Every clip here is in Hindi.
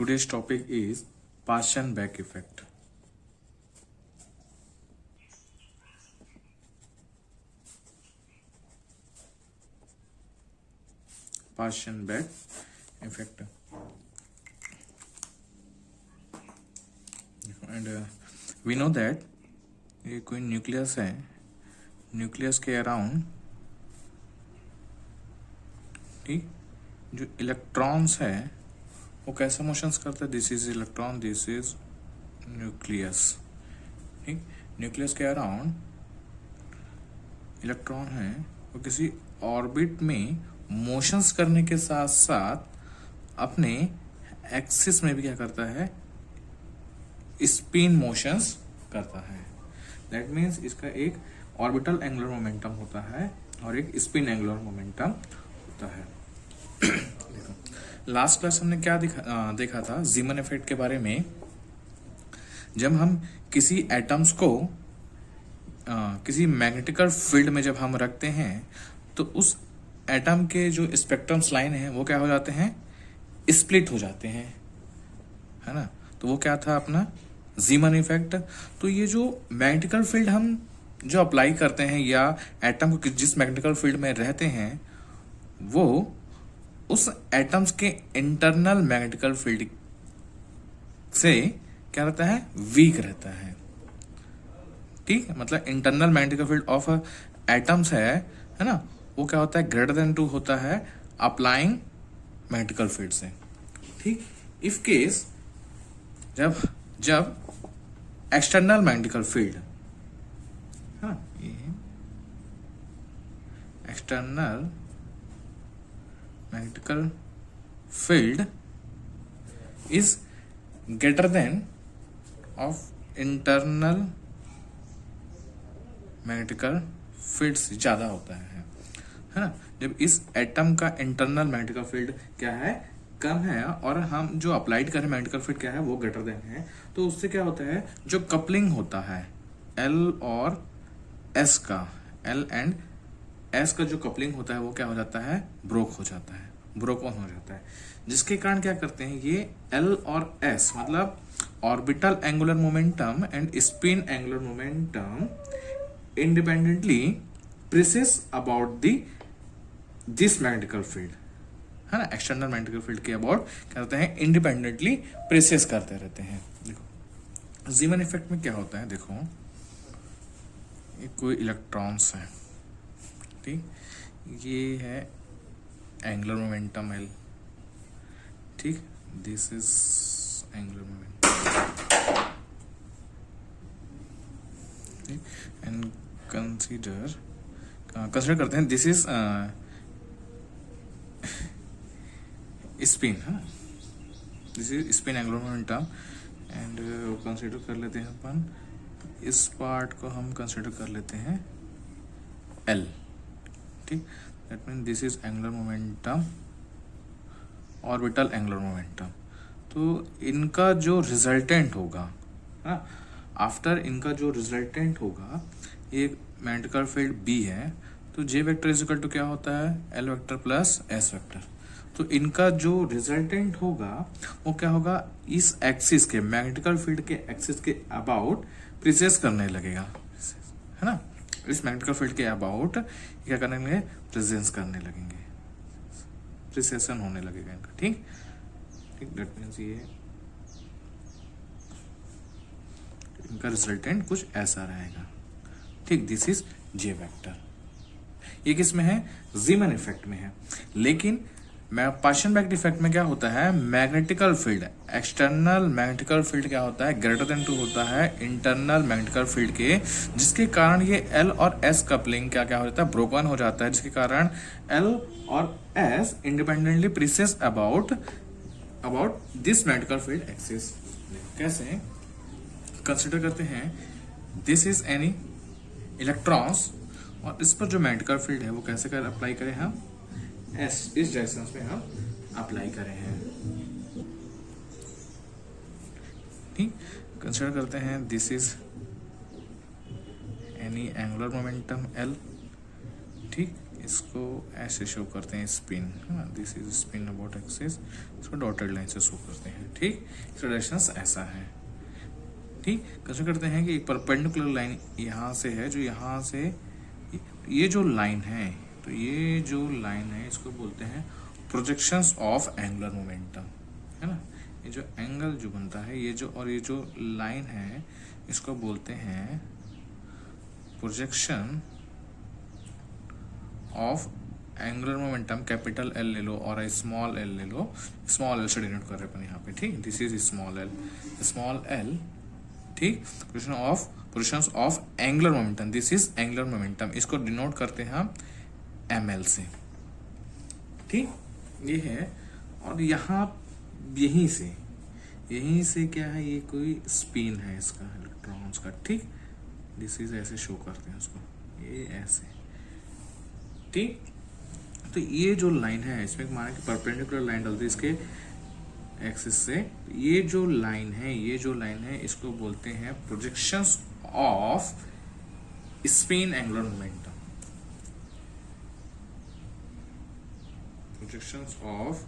Today's topic is Paschen-Beck effect. Paschen-Beck effect. And we know that ये कोई न्यूक्लियस है, न्यूक्लियस के अराउंड ठीक जो इलेक्ट्रॉन्स है वो कैसे मोशंस करते हैं. This is electron, this is nucleus. ठीक, न्यूक्लियस के अराउंड इलेक्ट्रॉन है वो किसी ऑर्बिट में मोशंस करने के साथ साथ अपने एक्सिस में भी क्या करता है, स्पिन मोशंस करता है. दैट मीन्स इसका एक ऑर्बिटल एंगुलर मोमेंटम होता है और एक स्पिन एंगुलर मोमेंटम होता है. देखो लास्ट क्लास हमने क्या देखा था जीमन इफेक्ट के बारे में. जब हम किसी एटम्स को किसी मैग्नेटिकल फील्ड में जब हम रखते हैं तो उस एटम के जो स्पेक्ट्रम्स लाइन है वो क्या हो जाते हैं, स्प्लिट हो जाते हैं, है ना. तो वो क्या था अपना जीमन इफेक्ट. तो ये जो मैग्नेटिकल फील्ड हम जो अप्लाई करते हैं या एटम को जिस मैग्नेटिकल फील्ड में रहते हैं वो उस एटम्स के इंटरनल मैग्नेटिकल फील्ड से क्या रहता है, वीक रहता है. ठीक, मतलब internal magnetical field of atoms है ना, वो क्या होता है, ग्रेटर देन 2 होता है अप्लाइंग मैग्नेटिकल फील्ड से. ठीक, इफ केस जब एक्सटर्नल मैग्नेटिकल फील्ड, हाँ ये external magnetical field is greater then of internal magnetical field से ज्यादा होता है ना. जब इस एटम का इंटरनल मैग्नेटिकल फील्ड क्या है, कम है, और हम जो अप्लाइड करें मैग्नेटिकल फील्ड क्या है वो ग्रेटर देन है, तो उससे क्या होता है, जो कपलिंग होता है L और S का, L एंड S का जो कपलिंग होता है वो क्या हो जाता है, ब्रोक हो जाता है, ब्रोक ऑन हो जाता है. जिसके कारण क्या करते हैं ये L और S मतलब orbital angular momentum and spin angular momentum independently presses about this magnetical field, है ना. एक्सटर्नल मैग्नेटिकल फील्ड के अबाउट क्या करते हैं, इंडिपेंडेंटली प्रेसेस करते रहते हैं. देखो जीमन इफेक्ट में क्या होता है, देखो ये कोई इलेक्ट्रॉन्स है, ठीक, ये है एंगुलर मोमेंटम L. ठीक, this is angular momentum. And consider करते हैं दिस इज स्पिन, है ना, this is spin angular momentum. And consider कर लेते हैं अपन इस पार्ट को, हम कंसीडर कर लेते हैं L. ठीक, that mean this is angular momentum, orbital angular momentum. तो इनका जो रिजल्टेंट होगा, आफ्टर इनका जो रिजल्टेंट होगा, ये मैग्नेटिकल फील्ड B है, तो J vector is equal to क्या होता है, L vector plus S vector. तो इनका जो रिजल्टेंट होगा वो क्या होगा, इस एक्सिस के मैग्नेटिकल फील्ड के एक्सिस के अबाउट प्रेसेस करने लगेगा, है ना. इस मैग्नेटिकल फील्ड के अबाउट क्या करने लगेंगे, प्रेजेंस करने लगेंगे, प्रेसेशन होने लगेगा इनका. ठीक, दैट मीन्स ये इनका रिजल्टेंट कुछ ऐसा रहेगा. ठीक, दिस इज J वेक्टर. ये किस में है, जीमन इफेक्ट में है. लेकिन पाशन-बेक इफेक्ट में क्या होता है, magnetical field, external magnetical field क्या होता है, ग्रेटर देन 2 होता है इंटरनल मैग्नेटिकल फील्ड के, जिसके कारण ये L और S कपलिंग क्या क्या हो जाता है, ब्रोकन हो जाता है, जिसके कारण L और S independently presses about this magnetical field axis. कैसे कंसिडर करते हैं, दिस इज एनी इलेक्ट्रॉन्स, और इस पर जो मैग्नेटिकल फील्ड है वो कैसे अप्लाई करें हम, S इस डायरेक्शन में हम अप्लाई करें हैं. ठीक, कंसिडर करते हैं this is any angular momentum L. ठीक, इसको ऐसे शो करते हैं स्पिन, हाँ this is spin about axis, इसको डॉटेड लाइन से शो करते हैं। ठीक, इसका डायरेक्शन ऐसा है। ठीक, कैसे करते हैं कि एक परपेंडिकुलर लाइन यहाँ से है, जो यहाँ से ये जो लाइन है, तो ये जो लाइन है इसको बोलते हैं प्रोजेक्शंस ऑफ एंगुलर मोमेंटम, है ना। ये जो एंगल जो बनता है, ये जो और ये जो लाइन है, इसको बोलते हैं projection of angular momentum. Capital L ले लो और स्मॉल एल ले लो, स्मॉल एल से डिनोट कर रहे हैं अपन यहाँ पे। ठीक, दिस इज स्मॉल एल। ठीक, positions of angular momentum, this is angular momentum, इसको डिनोट करते हैं हम एमएल से। ठीक, ये है। और यहाँ यहीं से क्या है, ये कोई स्पिन है इसका, इलेक्ट्रॉन्स का। ठीक, दिस इज ऐसे शो करते हैं उसको, ये ऐसे। ठीक, तो ये जो लाइन है, इसमें माना कि परपेंडिकुलर लाइन डालते इसके एक्सिस से, ये जो लाइन है इसको बोलते हैं projections of spin angular momentum. Projections of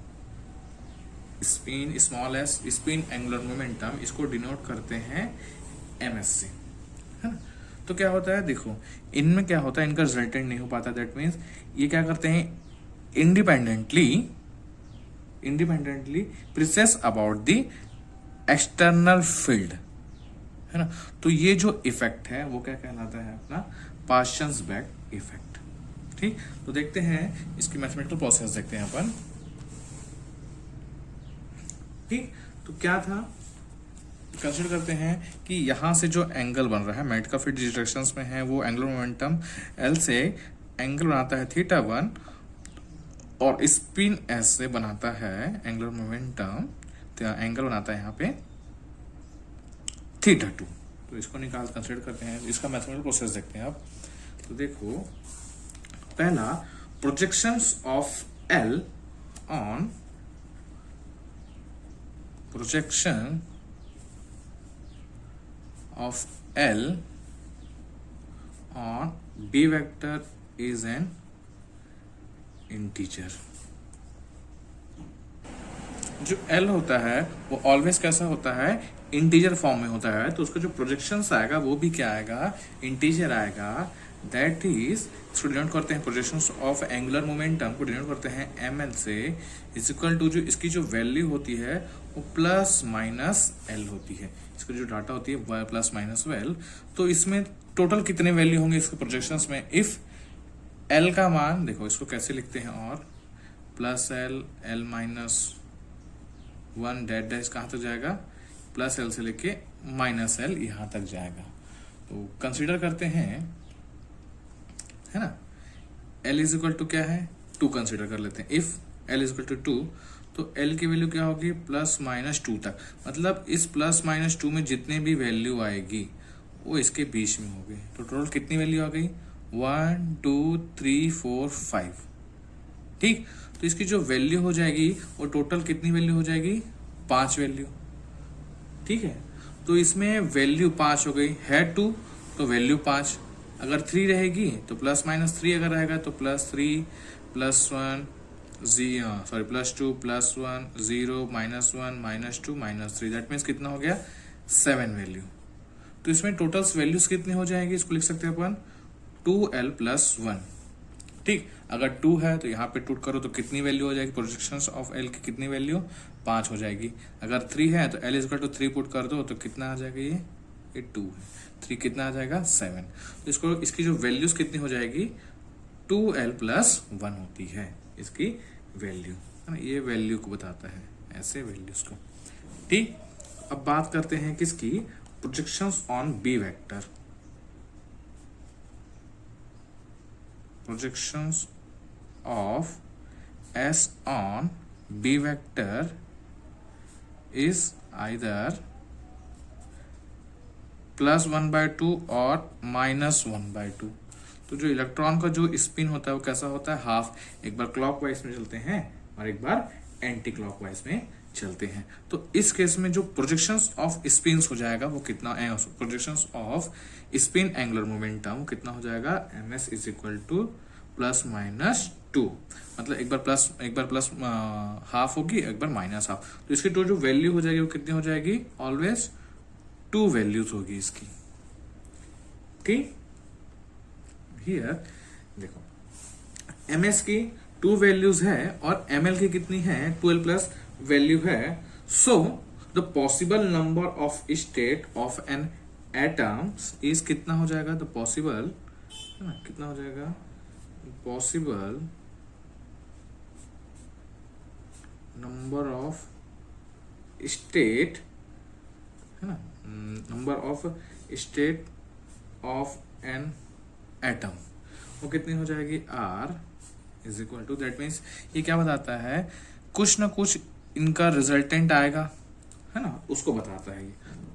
spin small S spin angular momentum, इसको डिनोट करते हैं एमएस से, है ना। तो क्या होता है, देखो इनमें क्या होता है, इनका रिजल्टेंट नहीं हो पाता। दैट मीन्स ये क्या करते हैं, independently precesses about the external field, है ना। तो ये जो इफेक्ट है वो क्या कहलाता है, अपना पार्शन्स-बैक इफेक्ट। ठीक, तो देखते हैं इसकी मैथमेटिकल प्रोसेस देखते हैं अपन। ठीक, तो क्या था, कंसिडर करते हैं कि यहां से जो एंगल बन रहा है मेट का फील्ड डायरेक्शंस में है, वो एंगुलर मोमेंटम एल से एंगल बनाता है θ1 और स्पिन एस से बनाता है एंगुलर मोमेंटम, एंगल बनाता है यहाँ पे θ2। तो इसको निकाल कंसिडर करते हैं, इसका मैथमेटिकल प्रोसेस देखते हैं अब। तो देखो, पहला projections of L on projection of L on B vector is an integer। जो L होता है वो ऑलवेज कैसा होता है, इंटीजर फॉर्म में होता है। तो उसका जो प्रोजेक्शंस आएगा वो भी क्या आएगा, इंटीजर आएगा। दैट इज, इसको डिनोट करते हैं प्रोजेक्शंस ऑफ एंगुलर मोमेंटम को डिनोट करते हैं ml से, इज इक्वल टू जो इसकी जो वैल्यू होती है वो प्लस माइनस एल होती है। इसका जो डाटा होती है प्लस माइनस एल। तो इसमें टोटल कितने वैल्यू होंगे इसके प्रोजेक्शंस में, इफ एल का मान देखो, इसको कैसे लिखते हैं, और प्लस एल माइनस 1 डैश कहाँ तक जाएगा, प्लस एल से लेके माइनस एल यहाँ तक जाएगा। तो कंसीडर करते हैं, है ना, L इज इक्वल टू क्या है, 2 कंसीडर कर लेते हैं। If L is equal to 2, तो L की वैल्यू क्या होगी, प्लस माइनस 2 तक। मतलब इस प्लस माइनस 2 में जितने भी वैल्यू आएगी वो इसके बीच में होगी। तो टोटल कितनी वैल्यू आ गई, 1 2 3 4 5। ठीक, तो इसकी जो वैल्यू हो जाएगी वो टोटल कितनी वैल्यू हो जाएगी, 5 वैल्यू। ठीक है, तो इसमें वैल्यू 5 हो गई है, 2 तो वैल्यू 5। अगर 3 रहेगी तो प्लस माइनस 3 अगर रहेगा तो plus 3 plus 1 plus 2 plus 1 0 minus 1 minus 2 minus 3। That means कितना हो गया, 7 वैल्यू। तो इसमें टोटल वैल्यूज कितनी हो जाएगी, इसको लिख सकते हैं अपन 2l प्लस 1। ठीक, अगर 2 है तो यहाँ पे टूट करो तो कितनी वैल्यू हो जाएगी, प्रोजेक्शंस ऑफ L की कितनी वैल्यू, 5 हो जाएगी। अगर 3 है तो L is equal to 3 put कर दो तो कितना आ जाएगा, ये 2 है, 3 कितना आ जाएगा, 7। तो इसको इसकी जो वैल्यूज कितनी हो जाएगी, 2l प्लस 1 होती है इसकी वैल्यू, है ना। ये वैल्यू को बताता है, ऐसे वैल्यूज को। ठीक, अब बात करते हैं किसकी, projections on B vector. Projections of S on B vector is either plus 1/2 और माइनस 1/2। तो जो इलेक्ट्रॉन का जो स्पिन होता है वो कैसा होता है, हाफ, एक बार क्लॉकवाइज में चलते हैं और एक बार एंटी क्लॉकवाइज में चलते हैं। तो इस केस में जो प्रोजेक्शंस ऑफ स्पिन्स हो जाएगा वो कितना, projections of spin angular momentum कितना हो जाएगा, ms is equal two plus minus two, मतलब एक बार प्लस हाफ होगी, एक बार माइनस हाफ, तो इसकी जो वैल्यू हो जाएगी वो कितनी हो जाएगी, ऑलवेज 2 वैल्यूज होगी इसकी। ठीक, हियर देखो ms की 2 वैल्यूज है और ml की कितनी है, 12 प्लस वैल्यू है। So the possible number of state of N atoms is कितना हो जाएगा, द पॉसिबल है ना, कितना हो जाएगा, पॉसिबल नंबर ऑफ स्टेट है ना, number of state of N atom, वो कितनी हो जाएगी, r is equal to, that means ये क्या बताता है, कुछ ना कुछ इनका रिजल्टेंट आएगा है ना, उसको बताता है ये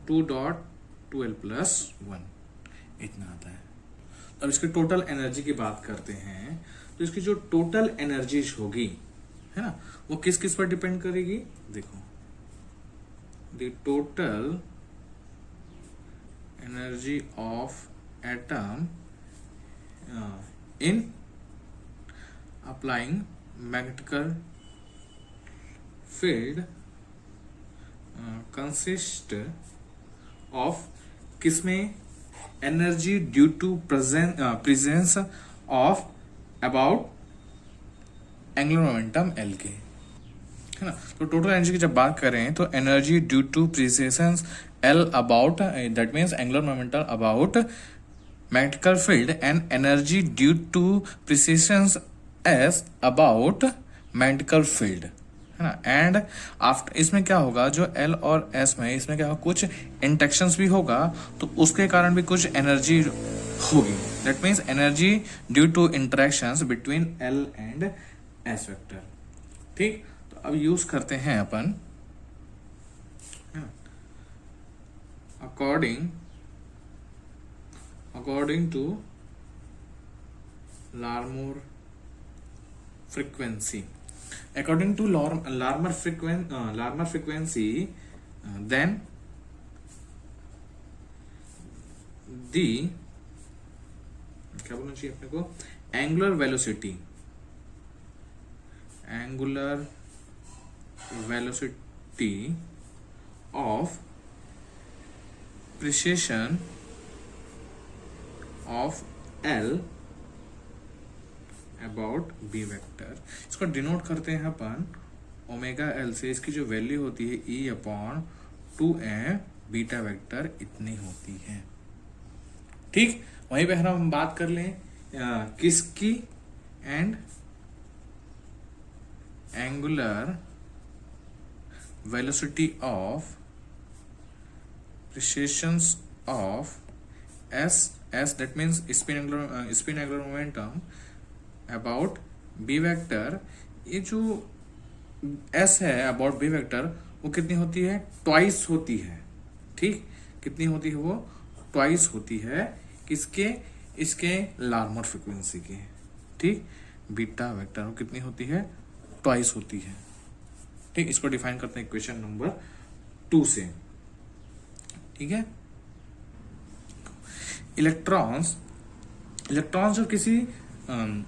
2.12 प्लस 1 इतना आता है। अब इसकी टोटल एनर्जी की बात करते हैं, तो इसकी जो टोटल एनर्जी होगी है ना, वो किस किस पर डिपेंड करेगी, देखो the total energy of atom in applying magnetic field consist of किसमें, energy due to presence of about angular momentum L के, है ना। तो टोटल एनर्जी की जब बात करें तो energy due to presence L about, that means angular momentum about magnetic field and energy due to precessions S about magnetic field, है ना। एंड आफ्टर इसमें क्या होगा, जो एल और एस में इसमें क्या होगा, कुछ इंटरेक्शंस भी होगा, तो उसके कारण भी कुछ एनर्जी होगी, that means energy due to interactions between L and S vector. ठीक, तो अब यूज करते हैं अपन according to Larmor frequency, according to Larmor frequency, then the क्या बोलना चाहिए अपने को, angular velocity of precession of L about B vector, इसको डिनोट करते हैं अपन ओमेगा L से, इसकी जो वैल्यू होती है E/2m बीटा वेक्टर इतनी होती है। ठीक, वहीं पे हम बात कर लें किसकी, and angular velocity of precessions of S that means spin angular momentum about B vector, ये जो S है about B वेक्टर वो कितनी होती है, ट्वाइस होती है। ठीक, कितनी होती है, वो ट्वाइस होती है किसके, इसके लार्मर फ्रीक्वेंसी के। ठीक, बीटा वेक्टर वो कितनी होती है, ट्वाइस होती है। ठीक, इसको डिफाइन करते हैं इक्वेशन नंबर 2 से। ठीक है, इलेक्ट्रॉन्स जब किसी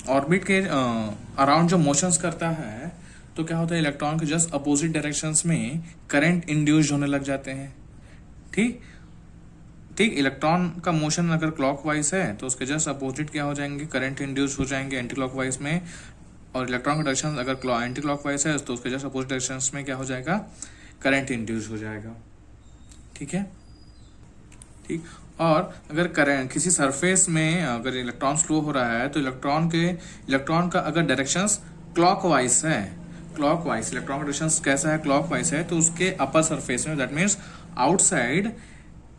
ऑर्बिट के अराउंड जो मोशंस करता है, तो क्या होता है, इलेक्ट्रॉन के जस्ट अपोजिट डायरेक्शंस में करंट इंड्यूस्ड होने लग जाते हैं। ठीक, इलेक्ट्रॉन का मोशन अगर क्लॉकवाइज है तो उसके जस्ट अपोजिट क्या हो जाएंगे, करंट इंड्यूस्ड हो जाएंगे एंटी क्लॉकवाइज में, और इलेक्ट्रॉन का डायरेक्शन अगर एंटी क्लॉकवाइज है तो उसके जस्ट अपोजिट डायरेक्शंस में क्या हो जाएगा, करंट इंड्यूस्ड हो जाएगा। ठीक है, ठीक, और अगर करंट किसी सरफेस में अगर इलेक्ट्रॉन फ्लो हो रहा है तो इलेक्ट्रॉन का अगर डायरेक्शंस क्लॉकवाइज है, इलेक्ट्रॉन का डायरेक्शंस कैसा है, क्लॉकवाइज है, तो उसके अपर सरफेस में, दैट मीन्स आउटसाइड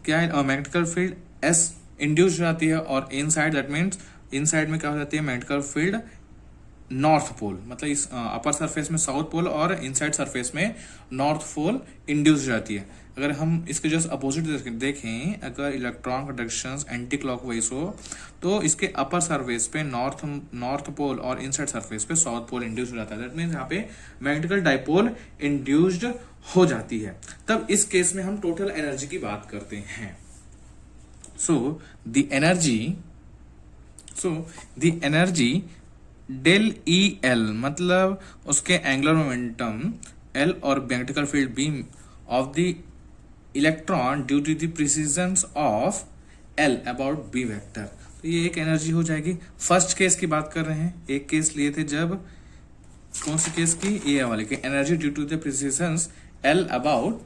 क्या है, मैग्नेटिक फील्ड एस इंड्यूस हो जाती है, और इनसाइड दैट मीन्स इनसाइड में क्या हो जाती है, मैग्नेटिक फील्ड नॉर्थ पोल, मतलब इस अपर सरफेस में साउथ पोल और इनसाइड सरफेस में नॉर्थ पोल इंड्यूस हो जाती है। अगर हम इसके जस्ट अपोजिट देखें, अगर इलेक्ट्रॉन का डायरेक्शन एंटी क्लॉकवाइज हो तो इसके अपर सरफेस पे नॉर्थ पोल और इनसाइड सरफेस पे साउथ पोल इंड्यूस हो जाता है, दैट मीन्स यहाँ पे मैग्नेटिकल डाइपोल इंड्यूस्ड हो जाती है। तब इस केस में हम टोटल एनर्जी की बात करते हैं। So the energy del E L मतलब उसके एंगुलर मोमेंटम एल और magnetic field B of the electron due to the precision of L about B vector. तो ये एक एनर्जी हो जाएगी। फर्स्ट केस की बात कर रहे हैं, एक केस लिए थे जब, कौन सी केस की, ये वाले की, energy due to the precision L about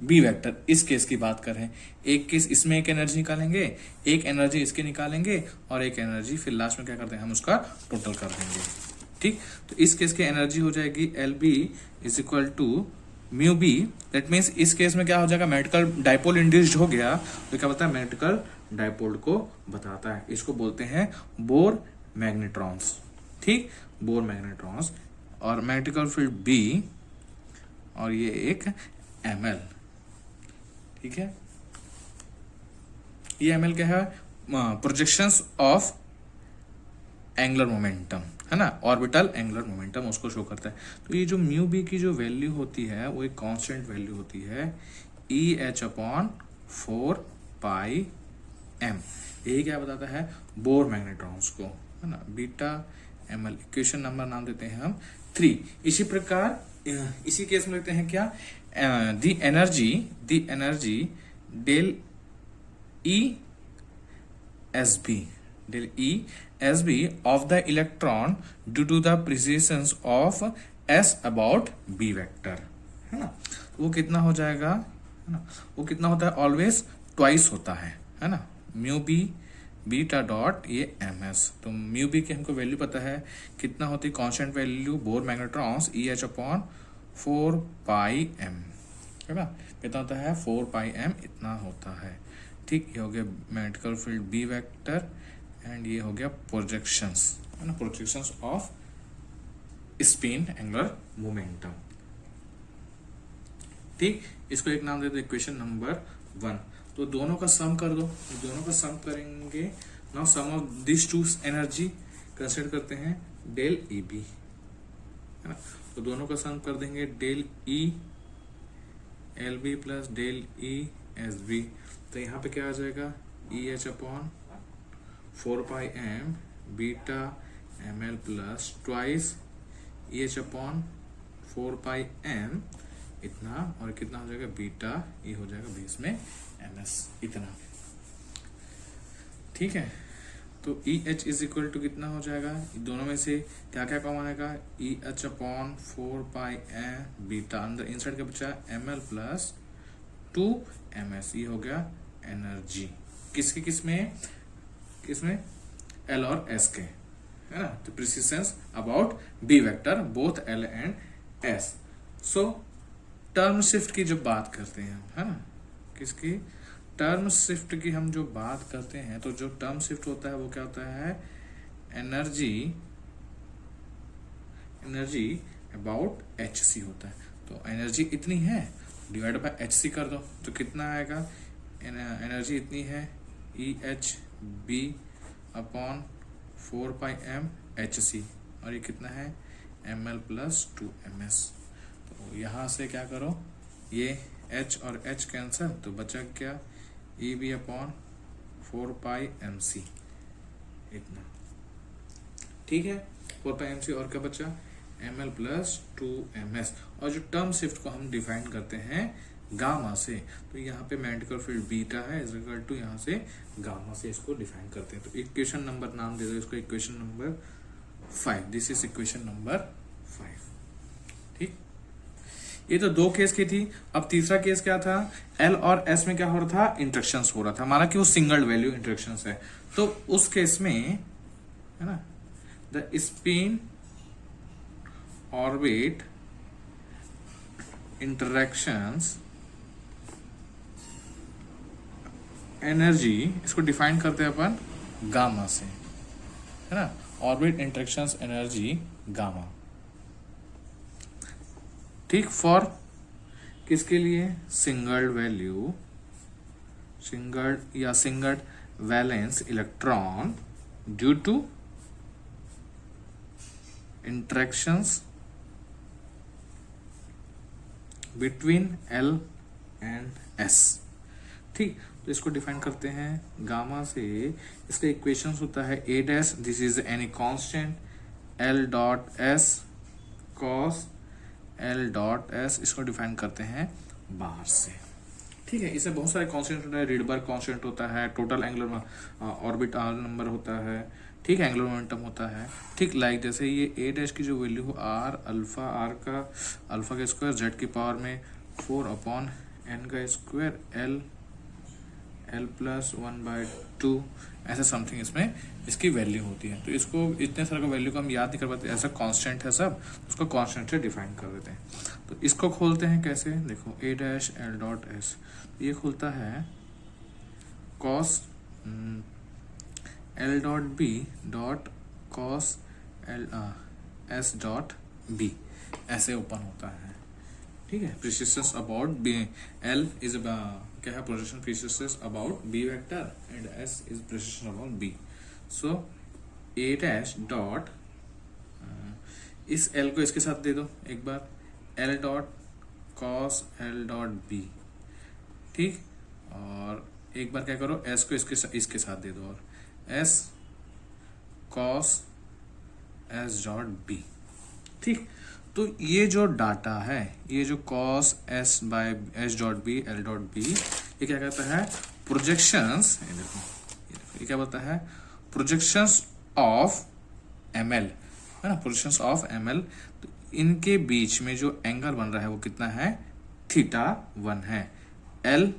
B vector, इस केस की बात कर रहे हैं। एक केस इसमें एक एनर्जी निकालेंगे, एक एनर्जी इसके निकालेंगे और एक एनर्जी फिर लास्ट में क्या करते हैं हम उसका टोटल कर देंगे। ठीक, तो इस केस की एनर्जी हो जाएगी L B is equal to mu B. That means इस केस में क्या हो जाएगा, मैग्नेटिकल डाइपोल इंड्यूस्ड हो गया तो क्या बताता है, मैग्नेटिकल डाइपोल को बताता है। इसको बोलते हैं बोर मैग्नेट्रॉन्स। ठीक, बोर मैग्नेट्रॉन्स और मैग्नेटिकल फील्ड बी और ये एक एमएल। ठीक है, ये एमएल क्या है, प्रोजेक्शंस ऑफ एंगुलर मोमेंटम है ना, ऑर्बिटल एंगुलर मोमेंटम उसको शो करता है। तो ये जो म्यू बी की जो वैल्यू होती है वो एक कांस्टेंट वैल्यू होती है E H upon 4 pi M. यही क्या बताता है, बोर मैग्नेट्रॉन्स को, है ना, beta M L. Equation number नाम देते हैं हम 3। इसी प्रकार इसी केस में लिखते हैं क्या, the energy del E S B of the electron due to the presence of s about b vector, है ना। वो कितना हो जाएगा, है ना, वो कितना होता है, ऑलवेज ट्वाइस होता है ना, म्यू बी बीटा डॉट ये एम एस। तो म्यू बी की हमको वैल्यू पता है कितना होती है, कांस्टेंट वैल्यू बोर मैग्नेट्रॉन्स ई एच अपॉन 4 पाई एम, है ना, कितना होता है 4 पाई एम, इतना होता है। ठीक, ये हो गया magnetical field B vector and ये हो गया प्रोजेक्शंस, है ना, projections of spin angular momentum. ठीक, इसको एक नाम दे दो इक्वेशन नंबर 1। तो दोनों का सम कर दो, दोनों का सम करेंगे। Now sum of this two energy consider करते हैं डेल ई बी, है ना। तो दोनों का सम कर देंगे del E L B plus del E S B. तो यहाँ पे क्या आ जाएगा, E H upon 4 pi M beta M L plus twice E H upon 4 pi M, इतना, और कितना हो जाएगा बीटा, ये हो जाएगा बीच में एम एस, इतना। ठीक है, तो E H is equal to कितना हो जाएगा, दोनों में से क्या क्या कॉमन आएगा, E H upon 4 pi M beta, अंदर इनसाइड का बचा M L plus 2 M S, ये हो गया एनर्जी। किसके किसमें एल और एस के, है ना। तो precision about B vector both L and S. So term shift की जब बात करते हैं, है ना, किसकी, टर्म शिफ्ट की हम जो बात करते हैं, तो जो टर्म शिफ्ट होता है वो क्या होता है, एनर्जी अबाउट एच सी होता है। तो एनर्जी इतनी है डिवाइड बाय एच सी कर दो, तो कितना आएगा, एनर्जी इतनी है E H B upon 4 pi M H C, और ये कितना है M L plus 2 M S. तो यहाँ से क्या करो, ये h और h कैंसिल, तो बचा क्या, E B upon 4 pi M C, इतना। ठीक है, 4 पाई एम सी, और क्या बचा, M L plus 2 M S. और जो टर्म शिफ्ट को हम डिफाइन करते हैं गामा से, तो यहाँ पे मैग्नेटिकल फील्ड बीटा है इज इक्वल टू, यहाँ से गामा से इसको डिफाइन करते हैं। तो इक्वेशन नंबर नाम दे दो इसको, equation number 5। This is equation number 5। ठीक, ये तो 2 केस की थी। अब तीसरा केस क्या था, एल और एस में क्या हो रहा था, इंटरेक्शंस हो रहा था, माना कि वो सिंगल वैल्यू इंटरेक्शंस है। तो उस केस में, है ना, the spin orbit interactions energy, इसको डिफाइन करते हैं अपन गामा से, है ना, ऑर्बिट इंटरेक्शंस एनर्जी गामा। ठीक, फॉर किसके लिए, single value, single valence electron due to interactions between L and S. ठीक, तो इसको डिफाइन करते हैं गामा से। इसका इक्वेशन होता है A dash, this is any constant L dot S cos L dot S, इसको डिफाइन करते हैं बाहर से। ठीक है, इससे बहुत सारे कांस्टेंट होता है, रिडबर्ग कांस्टेंट होता है, टोटल एंगुलर ऑर्बिटल नंबर होता है, ठीक है, एंगुलर मोमेंटम होता है। ठीक, लाइक जैसे ये ए डैश की जो वैल्यू हो आर अल्फा, आर का अल्फा का स्क्वायर जेड की पावर में 4/n का स्क्वायर एल एल प्लस 1/2 ऐसा समथिंग इसमें इसकी वैल्यू होती है। तो इसको इतने सारे का वैल्यू को हम याद नहीं कर पाते, ऐसा कांस्टेंट है सब, उसको कांस्टेंट से डिफाइन कर देते हैं। तो इसको खोलते हैं कैसे, देखो A dash L dot S, ये खुलता है cos L dot B dot cos L S dot B, ऐसे ओपन होता है। ठीक है, precessions about B, L is क्या है projection precessions about B vector and S is precession about B. So A dash dot, इस एल को इसके साथ दे दो एक बार, L dot cos L dot B, ठीक, और एक बार क्या करो एस को इसके साथ दे दो, और S cos S dot B. ठीक, तो ये जो डाटा है, ये जो cos S by S dot B L dot B, ये क्या कहता है प्रोजेक्शंस, ये देखो ये क्या बोलता है प्रोजेक्शंस ऑफ एम एल, है ना, प्रोजेक्शंस ऑफ एम एल। तो इनके बीच में जो एंगल बन रहा है वो कितना है, θ1 है। एल,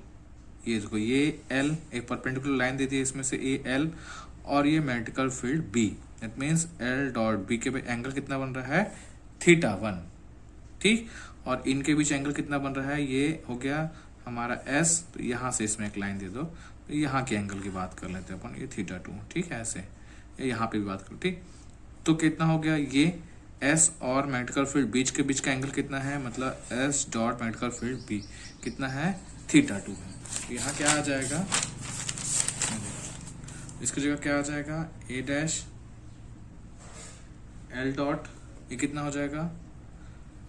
ये देखो ये एल, एक परपेंडिकुलर लाइन दे दी है इसमें से ए एल, और ये magnetical field B, that means L dot B के एंगल कितना बन रहा है θ1। ठीक, और इनके बीच एंगल कितना बन रहा है, ये हो गया हमारा एस, तो यहाँ से इसमें एक लाइन दे दो, तो यहाँ के एंगल की बात कर लेते हैं अपन, ये θ2। ठीक है, ऐसे यहाँ पे भी बात करो। ठीक, तो कितना हो गया, ये एस और मैग्नेटिकल फील्ड बीच के बीच का एंगल कितना है, मतलब S dot magnetical field B कितना है, θ2 है। तो यहाँ क्या आ जाएगा, इसकी जगह क्या आ जाएगा, ए डैश एल डॉट, ये कितना हो जाएगा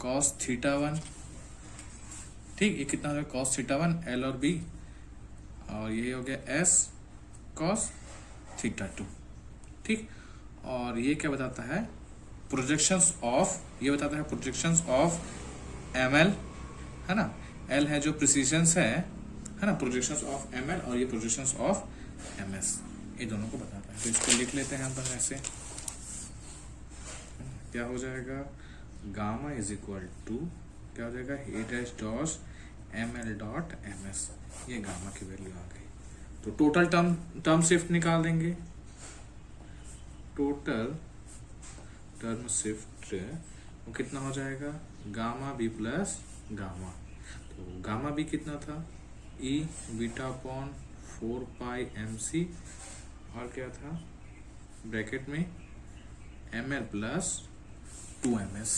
cos θ1। ठीक, ये कितना हो जाएगा cos θ1 एल और बी, और ये हो गया s cos θ2। ठीक, और ये क्या बताता है प्रोजेक्शंस ऑफ, ये बताता है प्रोजेक्शंस ऑफ एम एल, है ना, एल है जो प्रिसीजंस है ना, प्रोजेक्शंस ऑफ एम एल, और ये प्रोजेक्शंस ऑफ एम एस, ये दोनों को बताता है। तो इसको लिख लेते हैं अपन ऐसे, क्या हो जाएगा गामा इज इक्वल टू क्या हो जाएगा ए डैश डॉस M L dot M S, ये गामा की वैल्यू आ गई। तो टोटल टर्म शिफ्ट निकाल देंगे, टोटल टर्म शिफ्ट वो कितना हो जाएगा गामा बी प्लस गामा। तो गामा बी कितना था, ई beta upon 4 pi M C, और क्या था ब्रैकेट में एम एल प्लस 2ms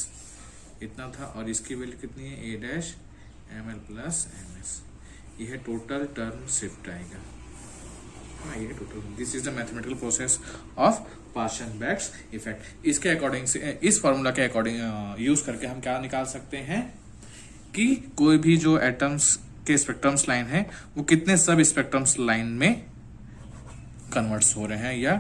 इतना था, और इसकी वैल्यू कितनी है A dash M L plus M S. यह टोटल टर्म शिफ्ट आएगा, हाँ ये total. This is the mathematical process of Paschen Back effect. इसके अकॉर्डिंग से, इस फॉर्मूला के अकॉर्डिंग यूज करके हम क्या निकाल सकते हैं कि कोई भी जो एटम्स के स्पेक्ट्रम्स लाइन है वो कितने सब स्पेक्ट्रम्स लाइन में कन्वर्ट्स हो रहे हैं या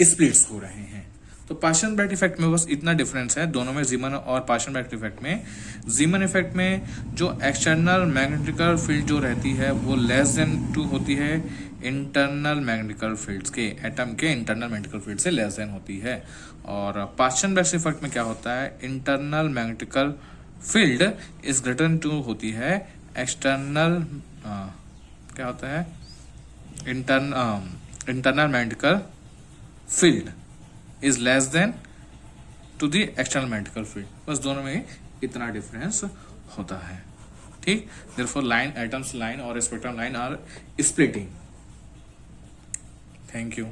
स्प्लिट्स हो रहे हैं। तो पार्शन-बैक इफेक्ट में बस इतना डिफरेंस है दोनों में, जीमन और पार्शन-बैक इफेक्ट में। जीमन इफेक्ट में जो एक्सटर्नल मैग्नेटिकल फील्ड जो रहती है वो लेस देन 2 होती है इंटरनल मैग्नेटिकल फील्ड्स के, एटम के इंटरनल मैग्नेटिकल फील्ड से लेस देन होती है। और पार्शन-बैक इफेक्ट में क्या होता है, internal magnetical field is greater than 2 होती है, एक्सटर्नल क्या होता है internal magnetical field is less than to the external magnetical field. बस दोनों में इतना डिफरेंस होता है। ठीक, देयरफॉर लाइन एटम्स लाइन और spectrum line are splitting. Thank you.